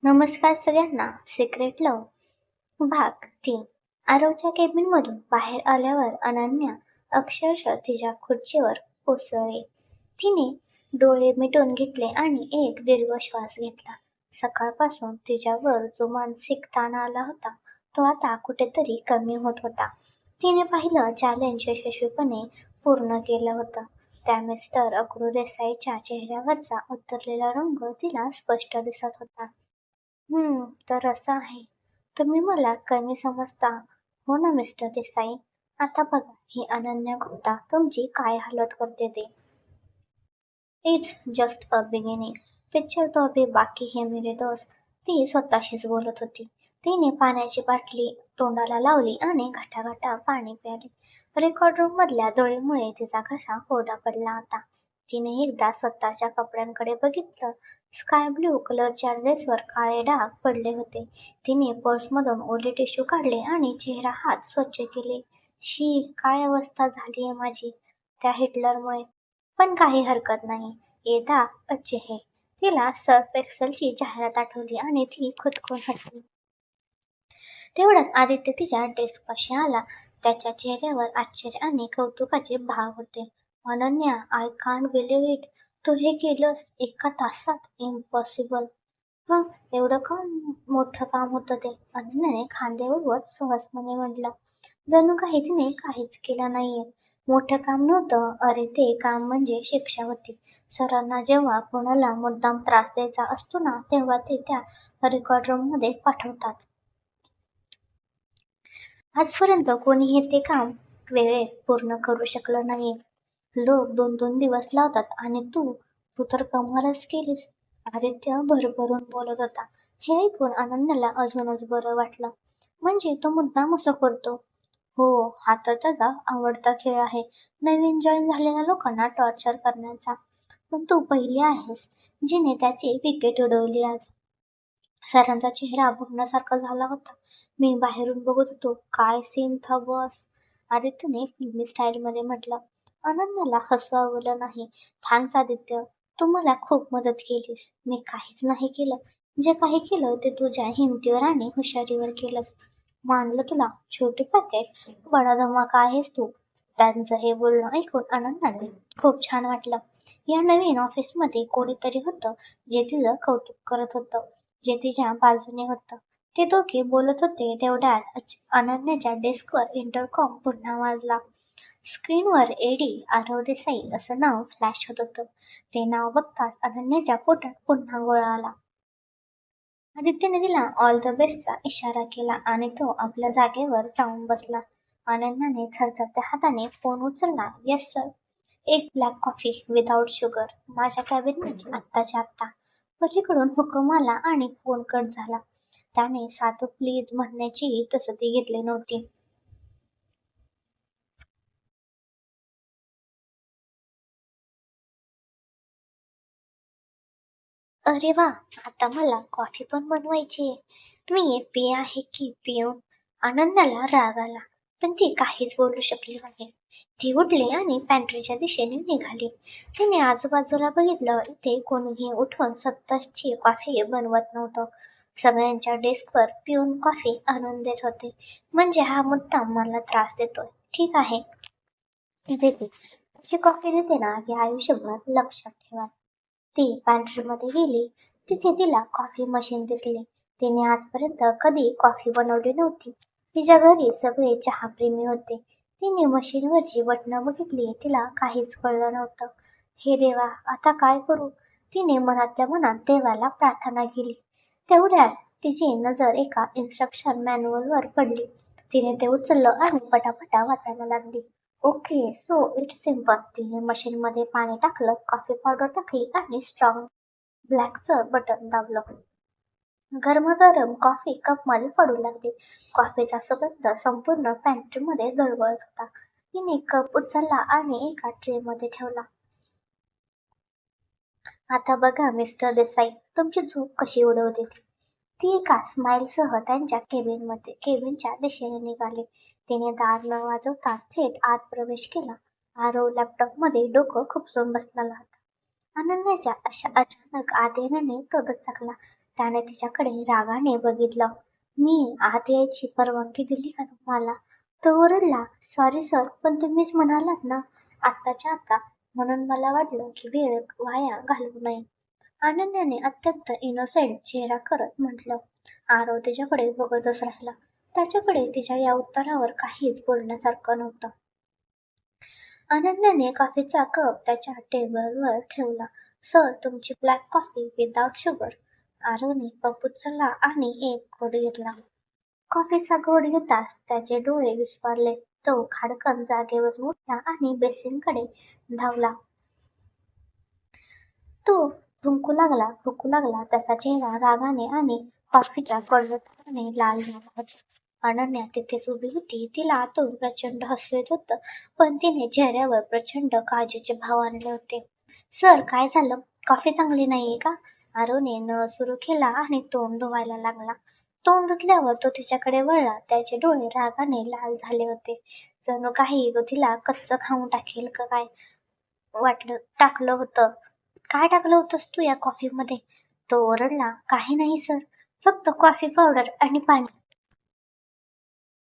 नमस्कार सगळ्यांना. Secret love भाग 3. आरवच्या केबिनमधून बाहेर आल्यावर अनन्या अक्षरशः तिच्या खुर्चीवर कोसळली. तिने डोळे मिटून घेतले आणि एक दीर्घ श्वास घेतला. सकाळपासून तिच्यावर जो मानसिक ताण आला होता तो आता कुठेतरी कमी होत होता. तिने पाहिलं चॅलेंज यशस्वीपणे पूर्ण केलं होतं. त्या मिस्टर अक्रू देसाईच्या चेहऱ्यावरचा उतरलेला रंग तिला स्पष्ट दिसत होता. तर असं आहे. तुम्ही मला कमी समजता. हो ना मिस्टर देसाई. आता बघा ही अनन्या गुप्ता तुमची काय हालत करते ते. It's just a beginning. Picture तो अभी बाकी है मेरे दोस्त. ती स्वतःशीच बोलत होती. तिने पाण्याची बाटली तोंडाला लावली आणि घटाघटा पाणी प्याले. रेकॉर्ड रूम मधल्या धुळीमुळे तिचा घसा कोरडा पडला होता. तिने एकदा स्वतःच्या कपड्यांकडे बघितलं. स्काय ब्लू कलरच्या ड्रेसवर काळे डाग पडले होते. तिने पर्समधून ओले टिश्यू काढले आणि चेहरा हात स्वच्छ केले. शी, काय अवस्था झालीये माझी त्या हिटलरमुळे. पण काही हरकत नाही. येदा अच्छे है. तिला सर्फ एक्सेलची जाहिरात आठवली आणि ती खुदकून हसली. तेवढ्यात आदित्य तिच्या डेस्कपाशी आला. त्याच्या चेहऱ्यावर आश्चर्य आणि कौतुकाचे भाव होते. Ananya, I can't believe it. तू हे केलंस एका तासात? इम्पॉसिबल. मग एवढं का मोठं काम होतं ते? अनन्याने खांदे उडवत सहजपणे म्हटलं. जणू काही तिने काहीच केलं नाहीये. मोठं काम नव्हतं. अरे ते काम म्हणजे शिक्षा होती. सरांना जेव्हा कोणाला मुद्दाम त्रास द्यायचा असतो ना तेव्हा ते त्या रेकॉर्ड रूम मध्ये पाठवतात. आजपर्यंत कोणीही ते काम वेळेत पूर्ण करू शकलं नाही. लोक 2-2 दिवस लावतात आणि तू तर कमालच केलीस. आदित्य भरभरून बोलत होता. हे ऐकून अनन्याला अजूनच बरं वाटलं. म्हणजे तो मुद्दाम असं करतो. हो, हा तर त्याचा आवडता खेळ आहे. नवीन जॉईन झालेल्या लोकांना टॉर्चर करण्याचा. पण तू पहिली आहेस जिने त्याची विकेट उडवली आज. सरांचा चेहरा बघण्यासारखा झाला होता. मी बाहेरून बघत होतो. काय सीन था बॉस. आदित्यने फिल्मी स्टाईलमध्ये म्हटलं. अनन्याला हसू आवरलं नाही. थँक्स आदित्य. तू मला खूप मदत केलीस. मी काहीच नाही केलं. जे काही केलं ते तुझ्या हिमतीवर आणि हुशारीवर केलंस. मानलं तुला. छोटी पॅकेट बडा धमाका आहेस तू. त्यांचं हे बोलणं ऐकून अनन्याने खूप छान वाटलं. या नवीन ऑफिसमध्ये कोणीतरी होतं जे तिचं कौतुक करत होतं, जे तिच्या बाजूने होतं. ते दोघे बोलत होते तेवढ्यात अनन्याच्या डेस्कवर इंटरकॉम पुन्हा वाजला. स्क्रीनवर एडी आरव देसाई असं नाव फ्लॅश होत होतं. ते नाव बघताच अनन्याच्या पोटात पुन्हा गोळा आला. आदित्यने तिला ऑल द बेस्टचा इशारा केला आणि तो आपल्या जागेवर जाऊन बसला. अनन्याने थरथरत्या हाताने फोन उचलला. Yes sir. एक ब्लॅक कॉफी विदाउट शुगर. माझ्या कॅबिनमध्ये आत्ताच्या आत्ता. पलीकडून हुकूम आला आणि फोन कट झाला. त्याने साधं प्लीज म्हणण्याचीही तसदी घेतली नव्हती. अरे वा, आता मला कॉफी पण बनवायची आहे. मी पी आहे की पिऊन? आनंदाला राग आला, पण ती काहीच बोलू शकली नाही. ती उठली आणि पॅन्ट्रीच्या दिशेने निघाली. तिने आजूबाजूला बघितलं. इथे कोणीही उठून स्वतःची कॉफी बनवत नव्हतं. सगळ्यांच्या डेस्कवर पिऊन कॉफी आणून देत होते. म्हणजे हा मुद्दाम मला त्रास देतोय. ठीक आहे, देते. अशी कॉफी देते ना की आयुष्यभर लक्षात ठेवा. ती पॅन्ट्रीमध्ये गेली. तिथे तिला कॉफी मशीन दिसली. तिने आजपर्यंत कधी कॉफी बनवली नव्हती. तिच्या घरी सगळे चहाप्रेमी होते. तिने मशीनवरची बटणं बघितली. तिला काहीच कळलं नव्हतं. हे देवा, आता काय करू? तिने मनातल्या मनात देवाला प्रार्थना केली. तेवढ्यात तिची नजर एका इन्स्ट्रक्शन मॅन्युअलवर पडली. तिने ते उचललं आणि पटापटा वाचायला लागली. Okay, so it's simple. तिने मशीनमध्ये पाणी टाकलं, कॉफी पावडर टाकली आणि स्ट्रॉंग ब्लॅकचं बटन दाबलं. गरमागरम कॉफी कपमध्ये पडू लागली. कॉफीचा सुगंध संपूर्ण पॅन्ट्रीमध्ये दरवळत होता. तिने कप उचलला आणि एका ट्रेमध्ये ठेवला. आता बघा मिस्टर देसाई, तुमची झोप कशी उडवते ती. ती एका स्माईलसह त्यांच्या केबिनच्या दिशेने निघाली. तिने दार न वाजवताच थेट आत प्रवेश केला. आरव लॅपटॉपमध्ये डोकं खुपसून बसलेला होता. अनन्याच्या अशा अचानक आत येण्याने तो दचकला. त्याने तिच्याकडे रागाने बघितलं. मी आत यायची परवानगी दिली का तुम्हाला? तो ओरडला. सॉरी सर, पण तुम्हीच म्हणालात ना आत्ताच्या आता, म्हणून मला वाटलं की वेळ वाया घालवू नये. अनन्याने अत्यंत इनोसेंट चेहरा करत म्हटलं. आरव तिच्याकडे बघतच राहिला. त्याच्याकडे तिच्या या उत्तरावर काहीच बोलण्यासारखं नव्हतं. अनन्याने कॉफीचा कप त्याच्या टेबलवर ठेवला. सर, तुमची ब्लॅक कॉफी विदाउट शुगर. आरवने कप उचलला आणि एक घोट घेतला. कॉफीचा घोट घेताच त्याचे डोळे विस्फारले. तो खाडकन जागेवर उठला आणि बेसिनकडे धावला. तो फुंकू लागला. त्याचा चेहरा रागाने आणि कॉफीच्या गडगडाने लाल झाला होता. अनन्या तिथेच उभी होती. तिला आतून प्रचंड हसू येत होतं, पण तिने चेहऱ्यावर प्रचंड काळजीचे भाव आणले होते. सर, काय झालं? कॉफी चांगली नाहीये का? आरवने नळ सुरू केला आणि तोंड धुवायला लागला. तोंड धुतल्यावर तो तिच्याकडे वळला. त्याचे डोळे रागाने लाल झाले होते. जणू काही तो तिला कच्चं खाऊन टाकेल का काय टाकलं होतं. काय टाकलं होतंस तू या कॉफीमध्ये? तो ओरडला. काही नाही सर, फक्त कॉफी पावडर आणि पाणी.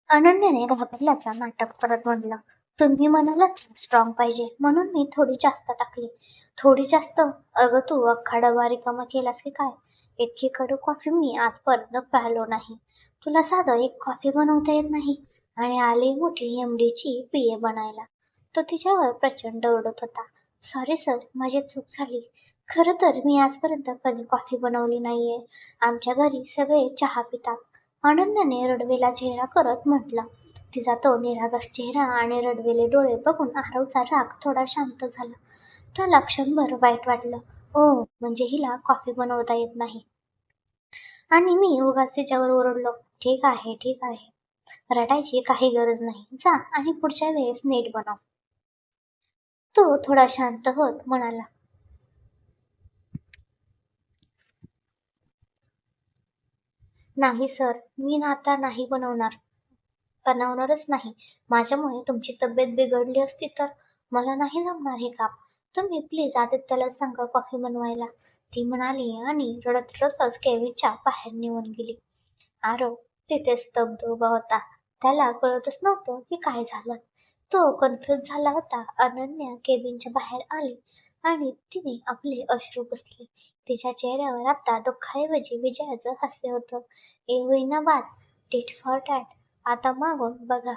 अनन्याने घाबरल्याचा नाटक करत म्हणलं. तुम्ही म्हणालात स्ट्रॉंग पाहिजे म्हणून मी थोडी जास्त टाकली. थोडी जास्त? अगं तू अख्खा डबा रिकामा केलास की काय? इतकी कडू कॉफी मी आजपर्यंत प्यायलो नाही. तुला साधं एक कॉफी बनवता येत नाही आणि आली मोठी एमडीची पीए बनायला. तो तिच्यावर प्रचंड ओरडत होता. सॉरी सर, माझी चूक झाली. खरं तर मी आजपर्यंत कधी कॉफी बनवली नाहीये. आमच्या घरी सगळे चहा पितात. अनन्याने रडवेला चेहरा करत म्हटलं. तिचा तो निरागस चेहरा आणि रडवेले डोळे बघून आरवचा राग थोडा शांत झाला. त्याला क्षणभर वाईट वाटलं. ओ, म्हणजे हिला कॉफी बनवता येत नाही आणि मी उगाच तिच्यावर ओरडलो. ठीक आहे, ठीक आहे. रडायची काही गरज नाही. जा आणि पुढच्या वेळेस नीट बनव. तो थोडा शांत होत म्हणाला. नाही सर, मी ना आता नाही बनवणारच नाही. माझ्यामुळे तुमची तब्येत बिघडली असती तर मला नाही जमणार हे काम. तुम्ही प्लीज आदित्यला सांगा कॉफी बनवायला, ती म्हणाली आणि रडत रडतच केविनच्या बाहेर निघून गेली. आरव तिथे स्तब्ध उभा होता. त्याला कळतच नव्हतं की काय झालं. तो कन्फ्यूज झाला होता. अनन्या केबिनच्या बाहेर आली आणि तिने आपले अश्रू पुसले. तिच्या चेहऱ्यावर आता दुःखाऐवजी विजयाचं हास्य होतं. ए होईना बात, टिट फॉर टॅट. आता मागून बघा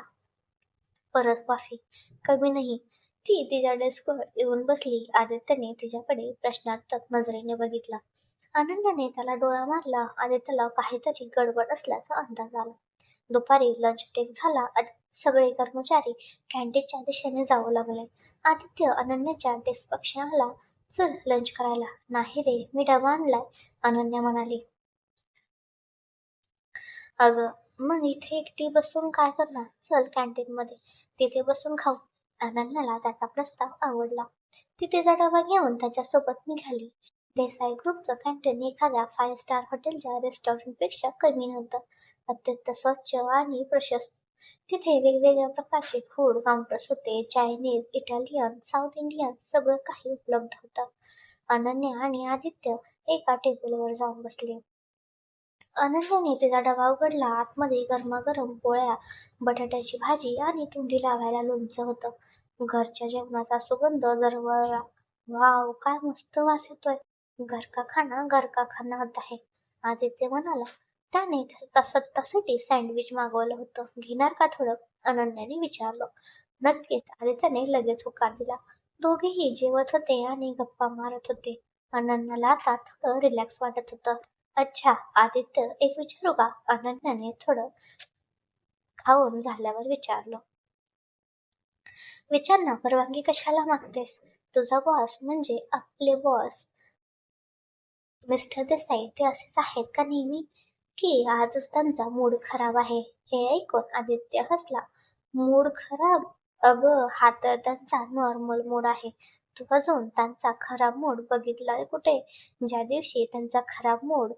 परत कॉफी. कमी नाही. ती तिच्या डेस्कवर येऊन बसली. आदित्यने तिच्याकडे प्रश्नार्थक नजरेने बघितला. अनन्याने त्याला डोळा मारला. आदित्यला काहीतरी गडबड असल्याचा अंदाज आला. दुपारी लंच ब्रेक झाला. सगळे कर्मचारी कॅन्टीनच्या दिशेने जाऊ लागले. आदित्य अनन्याच्या डेस्कपाशी आला. चल लंच करायला. नाही रे, मी डबा आणलाय, अनन्या म्हणाली. अगं, मग इथे एकटी बसून काय करणार? चल कॅन्टीनमध्ये, तिथे बसून खाऊ. अनन्याला त्याचा प्रस्ताव आवडला. ती तिचा डबा घेऊन त्याच्यासोबत निघाली. देसाई ग्रुपचं कॅन्टीन एखाद्या 5 स्टार हॉटेलच्या रेस्टॉरंटपेक्षा कमी नव्हतं. अत्यंत स्वच्छ आणि प्रशस्त. तिथे वेगवेगळ्या प्रकारचे फूड काउंटर्स होते. चायनीज, इटालियन, साऊथ इंडियन सगळं काही उपलब्ध होतं. अनन्या आणि आदित्य एका टेबलवर जाऊन बसले. अनन्याने तिचा डबा उघडला. आतमध्ये गरमागरम पोळ्या, बटाट्याची भाजी आणि तोंडी लावायला लोणचं होतं. घरच्या जेवणाचा सुगंध दरवळला. वाव, काय मस्त वास येतोय. घर का खाना होत आहे, आदित्य म्हणाला. त्याने त्यासाठी सँडविच मागवलं होतं. घेणार का थोडं? अनन्याने विचारलं. नक्कीच, आदित्यने लगेच होकार दिला. दोघेही जेवत होते आणि गप्पा मारत होते. अनन्याला आता थोडं रिलॅक्स वाटत होतं. अच्छा, आदित्य, एक विचारू का? अनन्याने थोडं खाऊन झाल्यावर विचारलं. विचार ना, परवानगी कशाला मागतेस? तुझा बॉस म्हणजे आपले बॉस मिस्टर देसाई ते असेच आहेत का नेहमी, की आजच त्यांचा मूड खराब आहे? हे ऐकून आदित्य हसला. मूड खराब? अगं, हा तर त्यांचा नॉर्मल मूड आहे. तू अजून त्यांचा खराब मूड बघितलाय कुठे? ज्या दिवशी त्यांचा खराब मूड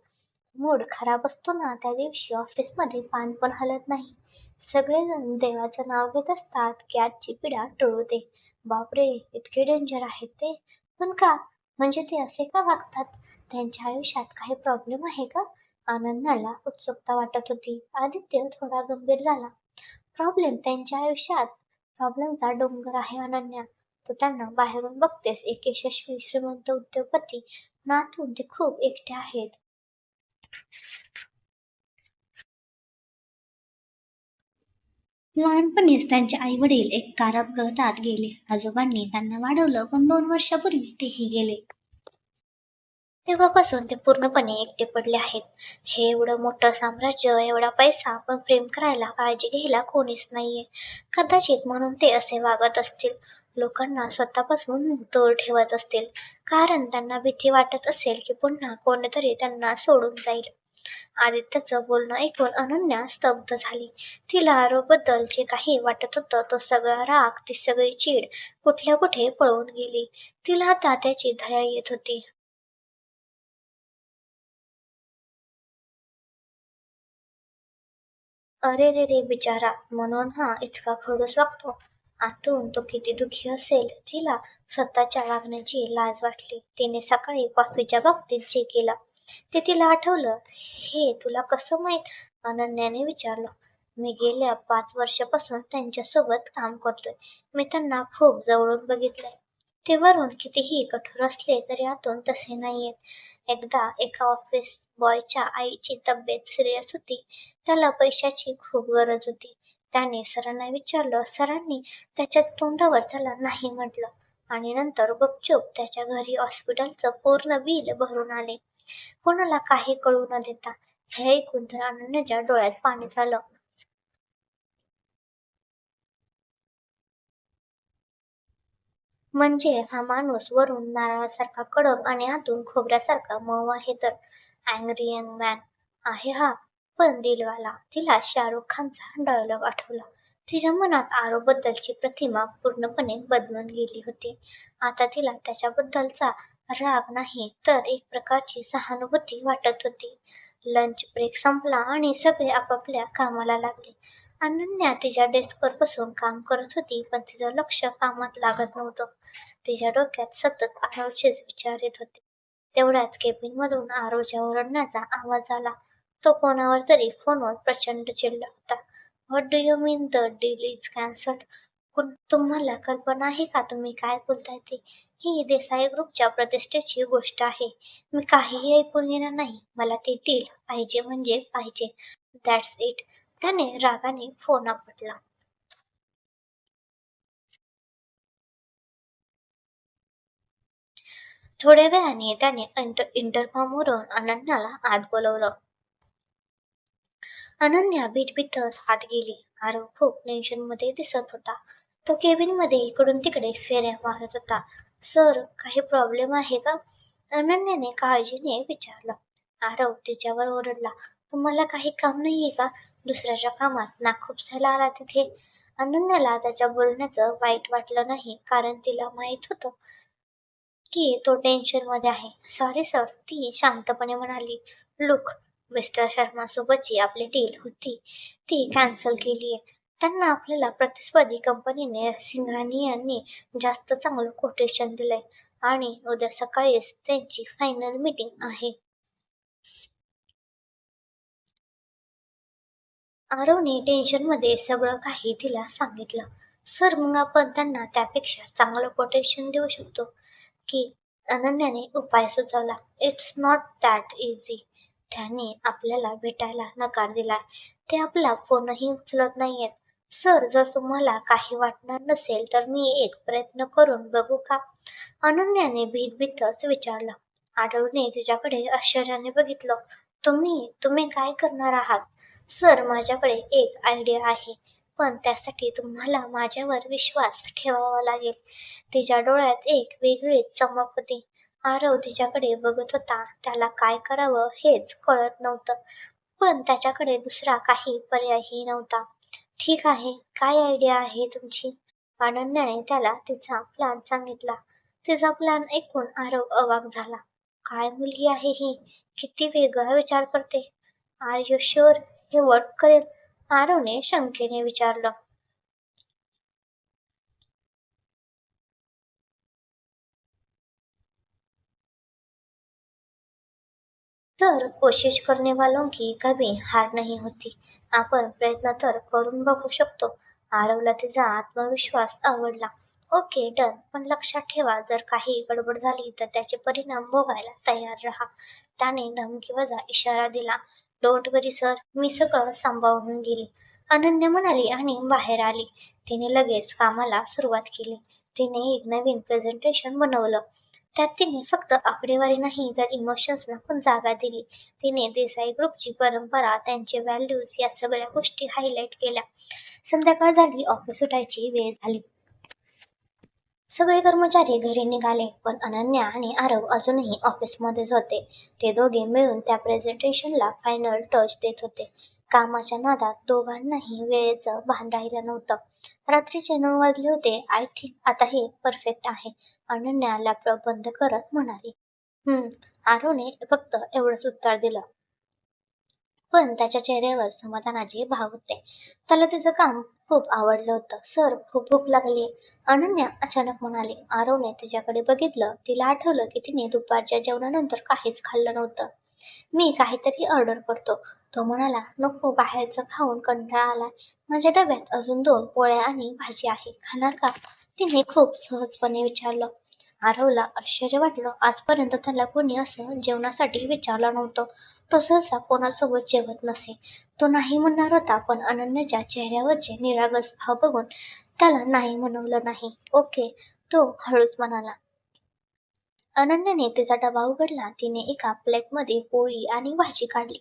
मूड खराब असतो ना, त्या दिवशी ऑफिसमध्ये पान पण हलत नाही. सगळेजण देवाचं नाव घेत असतात की आजची पिढा टळू दे. बापरे, इतके डेंजर आहेत ते. पण का? म्हणजे ते असे का वागतात? त्यांच्या आयुष्यात काही प्रॉब्लेम आहे का? अनन्याला उत्सुकता वाटत होती. आदित्य थोडा गंभीर झाला. प्रॉब्लेम त्यांच्या आयुष्यात प्रॉब्लेमचा डोंगर आहे अनन्या. तू त्यांना बाहेरून बघतेस एक यशस्वी श्रीमंत उद्योगपती, पण आतून ते खूप एकटे आहेत. लहानपणीच त्यांचे आई वडील एक कार अपघातात गेले. आजोबांनी त्यांना वाढवलं पण 2 वर्षापूर्वी तेही गेले. तेव्हापासून ते पूर्णपणे एकटे पडले आहेत. हे एवढं मोठं साम्राज्य, एवढा पैसा, पण प्रेम करायला, काळजी घ्यायला कोणीच नाहीये. कदाचित म्हणून ते असे वागत असतील. लोकांना स्वतःपासून दूर ठेवत असतील. कारण त्यांना भीती वाटत असेल की पुन्हा कोणीतरी त्यांना सोडून जाईल. आदित्यचं बोलणं ऐकून अनन्या स्तब्ध झाली. तिला आरोबद्दल जे काही वाटत होतं तो सगळा राग, ती सगळी चीड कुठल्या कुठे पळून गेली. तिला आता त्याची दया येत होती. अरे रे रे बिचारा, म्हणून हा इतका खडूस वागतो. आतून तो किती दुःखी असेल. तिला स्वतःच्या वागण्याची लाज वाटली. तिने सकाळी कॉफीच्या बाबतीत जे केलं ते तिला आठवलं. हे तुला कसं माहीत? अनन्याने विचारलं. मी गेल्या 5 वर्षापासून त्यांच्यासोबत काम करतोय. मी त्यांना खूप जवळून बघितलंय. ते वरून कितीही कठोर असले तरी आतून तसे नाहीयेत. एकदा एका ऑफिस बॉयच्या आईची तब्येत सिरियस होती. त्याला पैशाची खूप गरज होती. त्याने सरांना विचारलं. सरांनी त्याच्या तोंडावर त्याला नाही म्हटलं आणि नंतर गुपचूप त्याच्या घरी हॉस्पिटलचं पूर्ण बिल भरून आले. कोणाला काही कळू न देता. हे ऐकून तर अनन्याच्या डोळ्यात पाणी झालं. म्हणजे हा माणूस वरून नारळासारखा कडक आणि आतून खोबऱ्यासारखा मऊ आहे तर अँग्री यंग मॅन आहे हा. पण दिलवाला. तिला शाहरुख खानचा डायलॉग आठवला. तिच्या मनात आरोबद्दलची प्रतिमा पूर्णपणे बदलून गेली होती. आता तिला त्याच्याबद्दलचा राग नाही तर एक प्रकारची सहानुभूती वाटत होती. लंच ब्रेक संपला आणि सगळे आपापल्या कामाला लागले. अनन्या तिच्या डेस्कवर बसून काम करत होती पण तिचं लक्ष कामात लागत नव्हतं. तिच्या डोक्यात सतत आरवचेच विचार येत होते. तेवढ्यात केबिनमधून आरवच्या ओरडण्याचा आवाज आला. तो कोणावर तरी फोनवर प्रचंड चिडला होता. What do you mean the deal is cancelled? तुम्हाला कल्पना आहे का तुम्ही काय बोलताय ते? ही देसाई ग्रुपच्या प्रतिष्ठेची गोष्ट आहे. मी काहीही ऐकून घेणार नाही. मला ते डील पाहिजे म्हणजे पाहिजे. That's it. त्याने रागाने फोन आपटला. थोड्या वेळाने त्याने इंटरकॉमवरून अनन्याला आत बोलवलं. अनन्या भीतभीतच आत गेली. आरव खूप टेन्शनमध्ये दिसत होता. तो केबिनमध्ये इकडून तिकडे फेऱ्या मारत होता. सर, काही प्रॉब्लेम आहे का? अनन्याने काळजीने विचारलं. आरव तिच्यावर ओरडला. तुम्हाला काही काम नाहीये का? दुसऱ्याच्या कामात नाखुपसायला आला तिथे. अनन्याला त्याच्या बोलण्याचं वाईट वाटलं नाही कारण तिला माहित होतं की तो टेन्शनमध्ये आहे. सॉरी सर, ती शांतपणे म्हणाली. लुक, मिस्टर शर्मासोबतची आपली डील होती ती कॅन्सल केलीये. त्यांना आपल्याला प्रतिस्पर्धी कंपनीने सिंघानिया यांनी जास्त चांगलं कोटेशन दिलंय आणि उद्या सकाळीच त्यांची फायनल मीटिंग आहे. आरवने टेन्शनमध्ये सगळं काही तिला सांगितलं. सर, मग आपण त्यांना त्यापेक्षा चांगलं कोटेशन देऊ शकतो की? अनन्याने उपाय सुचवला. It's not that easy. त्याने आपल्याला भेटायला नकार दिलाय. ते आपला फोनही उचलत नाहीयेत. सर, जर तुम्हाला काही वाटणार नसेल तर मी एक प्रयत्न करून बघू का? अनन्याने भीतभीतच विचारलं. आरवने तिच्याकडे आश्चर्याने बघितलं. तुम्ही तुम्ही काय करणार आहात? सर, माझ्याकडे एक आयडिया आहे. पण त्यासाठी तुम्हाला माझ्यावर विश्वास ठेवावा लागेल. तिच्या डोळ्यात एक वेगळीच चमक होती. आरव तिच्याकडे बघत होता. त्याला काय करावं हेच कळत नव्हतं. पण त्याच्याकडे दुसरा काही पर्यायही नव्हता. ठीक आहे, काय आयडिया आहे तुमची? अनन्याने त्याला तिचा प्लॅन सांगितला. तिचा प्लॅन ऐकून आरव अवाक झाला. काय मुलगी आहे ही? किती वेगळा विचार करते. आर यू शुअर हे वर्क करेल? आरवने शंकेने विचारलं. तर कोशिश करने वालों की कभी हार नहीं होती. आपण प्रयत्न तर करून बघू शकतो. आरवला तिचा आत्मविश्वास आवडला. Okay, done. पण लक्षात ठेवा, जर काही गडबड झाली तर त्याचे परिणाम भोगायला तयार राहा. त्याने धमकीवजा इशारा दिला. डोंट वरी सर, मी सगळं सांभाळून गेली, अनन्या म्हणाली आणि बाहेर आली. तिने लगेच कामाला सुरुवात केली. तिने एक नवीन प्रेझेंटेशन बनवलं. त्यात तिने फक्त आकडेवारी नाही तर इमोशन्सना पण जागा दिली. तिने देसाई ग्रुपची परंपरा, त्यांचे व्हॅल्यूज या सगळ्या गोष्टी हायलाईट केल्या. संध्याकाळ झाली, ऑफिस सुटायची वेळ झाली. सगळे कर्मचारी घरी निघाले, पण अनन्या आणि आरव अजूनही ऑफिसमध्येच होते. ते दोघे मिळून त्या प्रेझेंटेशनला फायनल टच देत होते. कामाच्या नादात दोघांनाही वेळेचं भान राहिलं नव्हतं. रात्रीचे 9 वाजले होते. आय थिंक आता हे परफेक्ट आहे, अनन्या लॅपटॉप बंद करत म्हणाली. आरवने फक्त एवढंच उत्तर दिलं. पण त्याच्या चेहऱ्यावर समाधानाचे भाव होते. त्याला तिचं काम खूप आवडलं होतं. सर, खूप भूक लागली, अनन्या अचानक म्हणाली. आरवने तिच्याकडे बघितलं. तिला आठवलं की तिने दुपारच्या जेवणानंतर काहीच खाल्लं नव्हतं. मी काहीतरी ऑर्डर करतो, तो म्हणाला. नको, बाहेरचं खाऊन कंटाळा आलाय. माझ्या डब्यात अजून 2 पोळ्या आणि भाजी आहे, खाणार का? तिने खूप सहजपणे विचारलं. आरवला आश्चर्य वाटलं. आजपर्यंत त्याला कोणी असं जेवणासाठी विचारलं नव्हतं. तो सहसा कोणासोबत जेवत नसे. तो नाही म्हणणार होता, पण अनन्याच्या चेहऱ्यावरचे निरागस भाव बघून त्याला नाही म्हणवलं नाही. ओके, तो हळूच म्हणाला. अनन्याने तिचा डबा उघडला. तिने एका प्लेटमध्ये पोळी आणि भाजी काढली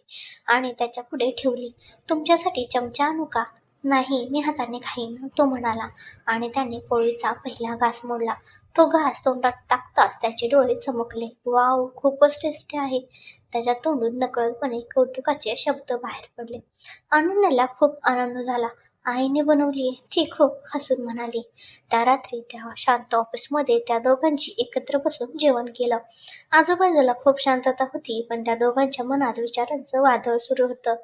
आणि त्याच्या पुढे ठेवली. तुमच्यासाठी चमचा आणू का? नाही, मी हाताने खाईन, तो म्हणाला आणि त्याने पोळीचा पहिला घास मोडला. तो घास तोंडात टाकताच त्याचे डोळे चमकले. वाव, खूपच टेस्टी आहे. त्याच्या तोंडून नकळतपणे कौतुकाचे शब्द बाहेर पडले. अनन्याला खूप आनंद झाला. आईने बनवली, ती खूप हसून म्हणाली. त्या रात्री त्या शांत ऑफिसमध्ये त्या दोघांची एकत्र बसून जेवण केलं. आजूबाजूला खूप शांतता होती, पण त्या दोघांच्या मनात विचारांचं वादळ सुरू होतं.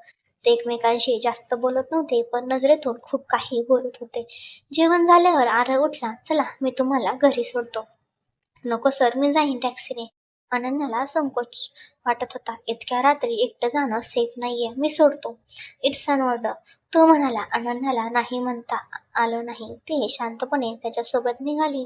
ते एकमेकांशी जास्त बोलत नव्हते, पण नजरेतून खूप काही बोलत होते. जेवण झाल्यावर आरव उठला. चला, मी तुम्हाला घरी सोडतो. नको सर, मी जाईन टॅक्सीने. अनन्याला संकोच वाटत होता. इतक्या रात्री एकटं जाणं सेफ नाहीये, मी सोडतो. इट्स अन ऑर्डर, तो म्हणाला. अनन्याला नाही म्हणता आलं नाही. ती शांतपणे त्याच्यासोबत निघाली.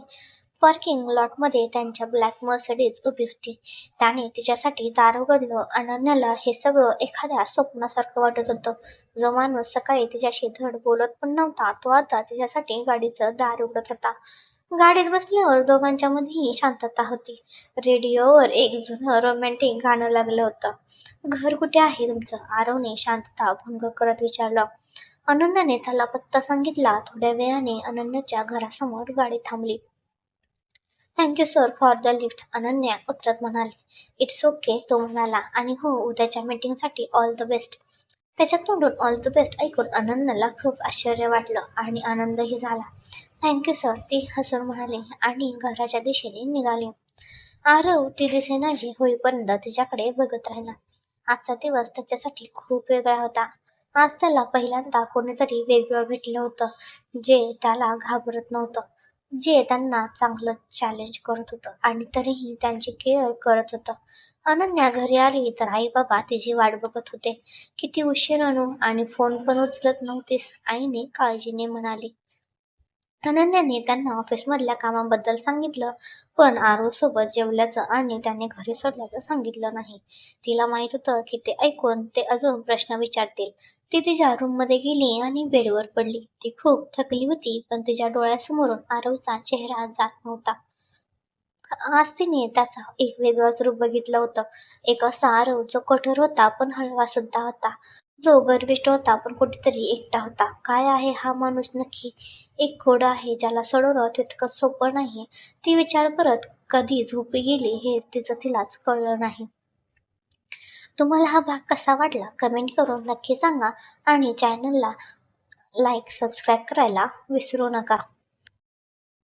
पार्किंग लॉटमध्ये त्यांच्या ब्लॅक मर्सिडीज उभी होती. त्याने तिच्यासाठी दार उघडलं. अनन्याला हे सगळं एखाद्या स्वप्नासारखं वाटत होतं. जो माणूस सकाळी तिच्याशी धड बोलत पण नव्हता, तो आता तिच्यासाठी गाडीचं दार उघडत होता. गाडीत बसल्यावर दोघांच्या मध्येही शांतता होती. रेडिओवर एक जुनं रोमॅन्टिक गाणं लागलं होतं. घर कुठे आहे तुमचं? आरवने शांतता भंग करत विचारलं. अनन्याने त्याला पत्ता सांगितला. थोड्या वेळाने अनन्याच्या घरासमोर गाडी थांबली. Thank you sir for the lift, Ananya उतरत म्हणाली. इट्स ओके, तो म्हणाला. आणि हो, उद्याच्या मीटिंगसाठी ऑल द बेस्ट. त्याच्या तोंडून ऑल द बेस्ट ऐकून अनन्याला खूप आश्चर्य वाटलं आणि आनंदही झाला. थँक्यू सर, ती हसून म्हणाली आणि घराच्या दिशेने निघाली. आरव ती दिसेनाशी होईपर्यंत तिच्याकडे बघत राहिला. आजचा दिवस त्याच्यासाठी खूप वेगळा होता. आज त्याला पहिल्यांदा कोणीतरी वेगळं भेटलं होतं, जे त्याला घाबरत नव्हतं, जे त्यांना चांगलं चॅलेंज करत होतं आणि तरीही त्यांची केअर करत होतं. अनन्या घरी आली तर आई बाबा तिची वाट बघत होते. किती उशीर आणू, आणि फोन पण उचलत नव्हतीस, आईने काळजीने म्हणाली. अनन्याने त्यांना ऑफिसमधल्या कामाबद्दल सांगितलं, पण आरवसोबत जेवल्याचं आणि त्याने घरी सोडल्याचं सांगितलं नाही. तिला माहीत होतं की ते ऐकून ते अजून प्रश्न विचारतील. ती तिच्या रूममध्ये गेली आणि बेडवर पडली. ती खूप थकली होती, पण तिच्या डोळ्यासमोरून आरवचा चेहरा जात नव्हता. आज तिने त्याचा एक वेगळंच रूप बघितलं होतं. एक असा आरव जो कठोर होता पण हळवा सुद्धा होता. जो गर्विष्ठ होता पण कुठेतरी एकटा होता. काय आहे हा माणूस नक्की? एक कोड आहे ज्याला सोडवणं तितकं सोपं नाहीये. ती विचार करत कधी झोपी गेली हे तिचं तिलाच कळलं नाही. तुम्हाला हा भाग कसा वाटला कमेंट करून नक्की सांगा आणि चॅनलला लाईक सबस्क्राईब करायला विसरू नका.